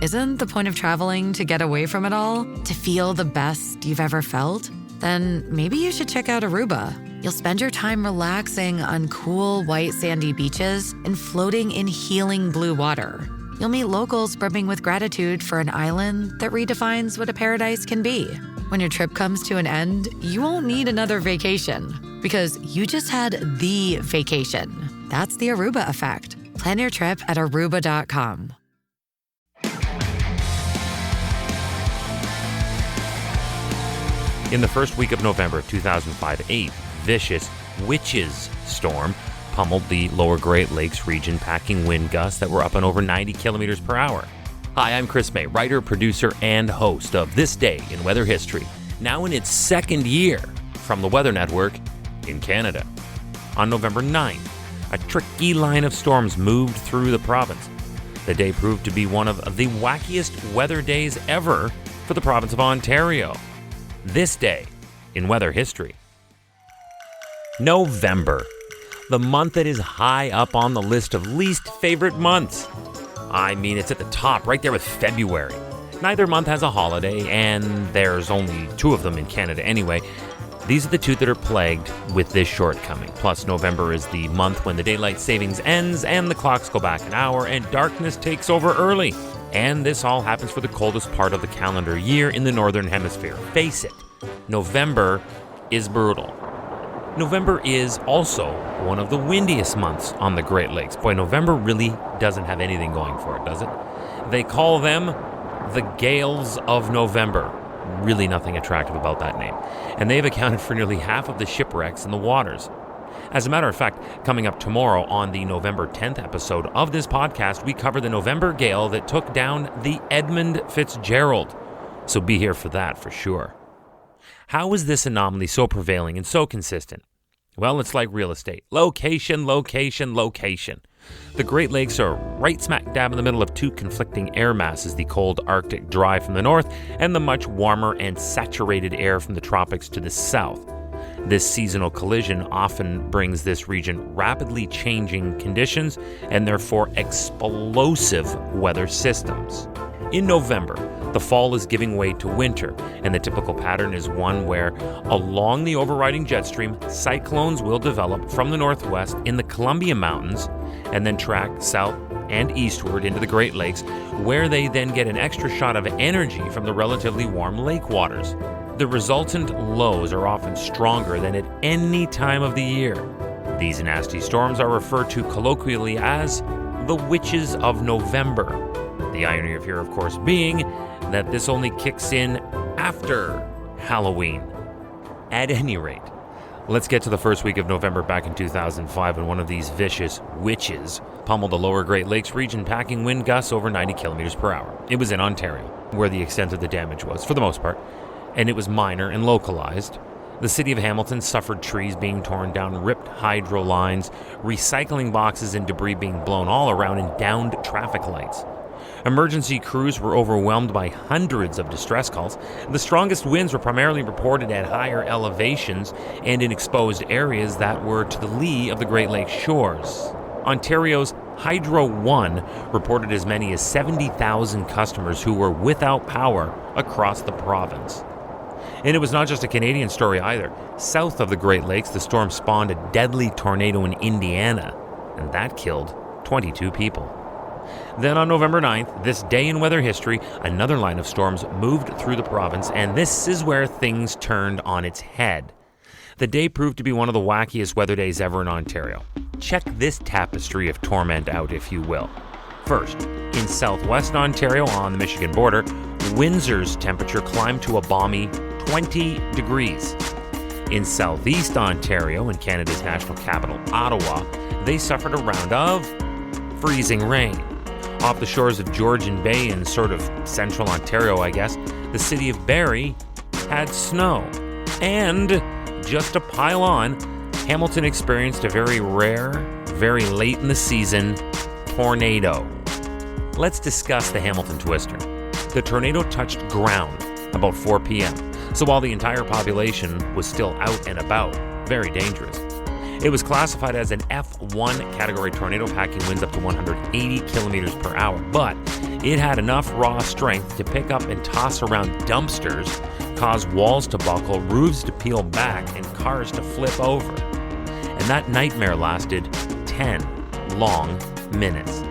Isn't the point of traveling to get away from it all? To feel the best you've ever felt? Then maybe you should check out Aruba. You'll spend your time relaxing on cool, white, sandy beaches and floating in healing blue water. You'll meet locals brimming with gratitude for an island that redefines what a paradise can be. When your trip comes to an end, you won't need another vacation because you just had the vacation. That's the Aruba effect. Plan your trip at Aruba.com. In the first week of November 2005, a vicious witches storm pummeled the lower Great Lakes region, packing wind gusts that were up and over 90 kilometers per hour. Hi, I'm Chris May, writer, producer, and host of This Day in Weather History, now in its second year from the Weather Network in Canada. On November 9th, a tricky line of storms moved through the province. The day proved to be one of the wackiest weather days ever for the province of Ontario. This day in weather history. November, the month that is high up on the list of least favorite months. I mean, it's at the top, right there with February. Neither month has a holiday, and there's only 2 of them in Canada anyway. These are the 2 that are plagued with this shortcoming. Plus, November is the month when the daylight savings ends and the clocks go back an hour and darkness takes over early. And this all happens for the coldest part of the calendar year in the Northern Hemisphere. Face it, November is brutal. November is also one of the windiest months on the Great Lakes. Boy, November really doesn't have anything going for it, does it? They call them the Gales of November. Really nothing attractive about that name. And they've accounted for nearly half of the shipwrecks in the waters. As a matter of fact, coming up tomorrow on the November 10th episode of this podcast, we cover the November gale that took down the Edmund Fitzgerald. So be here for that for sure. How is this anomaly so prevailing and so consistent? Well, it's like real estate. Location, location, location. The Great Lakes are right smack dab in the middle of 2 conflicting air masses, the cold Arctic dry from the north and the much warmer and saturated air from the tropics to the south. This seasonal collision often brings this region rapidly changing conditions and therefore explosive weather systems. In November, the fall is giving way to winter, and the typical pattern is one where along the overriding jet stream, cyclones will develop from the northwest in the Columbia Mountains and then track south and eastward into the Great Lakes, where they then get an extra shot of energy from the relatively warm lake waters. The resultant lows are often stronger than at any time of the year. These nasty storms are referred to colloquially as the Witches of November. The irony of here, of course, being that this only kicks in after Halloween. At any rate, let's get to the first week of November back in 2005 when one of these vicious witches pummeled the lower Great Lakes region, packing wind gusts over 90 kilometers per hour. It was in Ontario, where the extent of the damage was, for the most part, and it was minor and localized. The city of Hamilton suffered trees being torn down, ripped hydro lines, recycling boxes and debris being blown all around, and downed traffic lights. Emergency crews were overwhelmed by hundreds of distress calls. The strongest winds were primarily reported at higher elevations and in exposed areas that were to the lee of the Great Lakes shores. Ontario's Hydro One reported as many as 70,000 customers who were without power across the province. And it was not just a Canadian story either. South of the Great Lakes, the storm spawned a deadly tornado in Indiana, and that killed 22 people. Then on November 9th, this day in weather history, another line of storms moved through the province, and this is where things turned on its head. The day proved to be one of the wackiest weather days ever in Ontario. Check this tapestry of torment out, if you will. First, in southwest Ontario on the Michigan border, Windsor's temperature climbed to a balmy 20 degrees. In southeast Ontario, in Canada's national capital, Ottawa, they suffered a round of freezing rain. Off the shores of Georgian Bay in sort of central Ontario, I guess, the city of Barrie had snow. And just to pile on, Hamilton experienced a very rare, very late in the season tornado. Let's discuss the Hamilton Twister. The tornado touched ground about 4 p.m., so while the entire population was still out and about, very dangerous. It was classified as an F1 category tornado, packing winds up to 180 kilometers per hour, but it had enough raw strength to pick up and toss around dumpsters, cause walls to buckle, roofs to peel back, and cars to flip over. And that nightmare lasted 10 long minutes.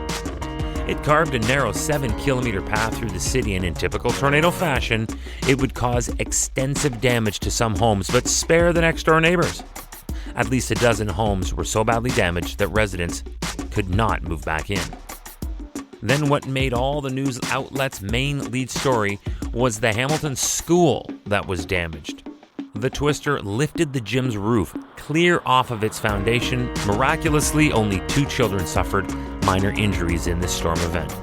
It carved a narrow 7-kilometer path through the city, and in typical tornado fashion, it would cause extensive damage to some homes, but spare the next-door neighbors. At least a dozen homes were so badly damaged that residents could not move back in. Then what made all the news outlets' main lead story was the Hamilton school that was damaged. The twister lifted the gym's roof clear off of its foundation. Miraculously, only 2 children suffered minor injuries in this storm event.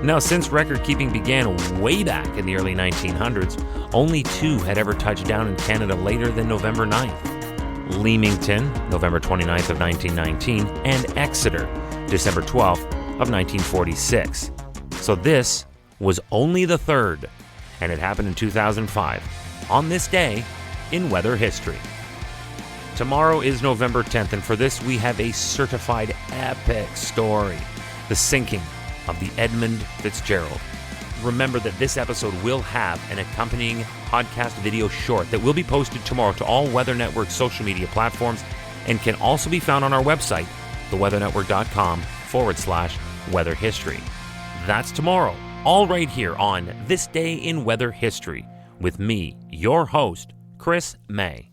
Now, since record-keeping began way back in the early 1900s, only 2 had ever touched down in Canada later than November 9th. Leamington, November 29th of 1919, and Exeter, December 12th of 1946. So this was only the third, and it happened in 2005, on this day in weather history. Tomorrow is November 10th, and for this we have a certified epic story, the sinking of the Edmund Fitzgerald. Remember that this episode will have an accompanying podcast video short that will be posted tomorrow to all Weather Network social media platforms and can also be found on our website, theweathernetwork.com/weather history. That's tomorrow, all right here on This Day in Weather History with me, your host, Chris May.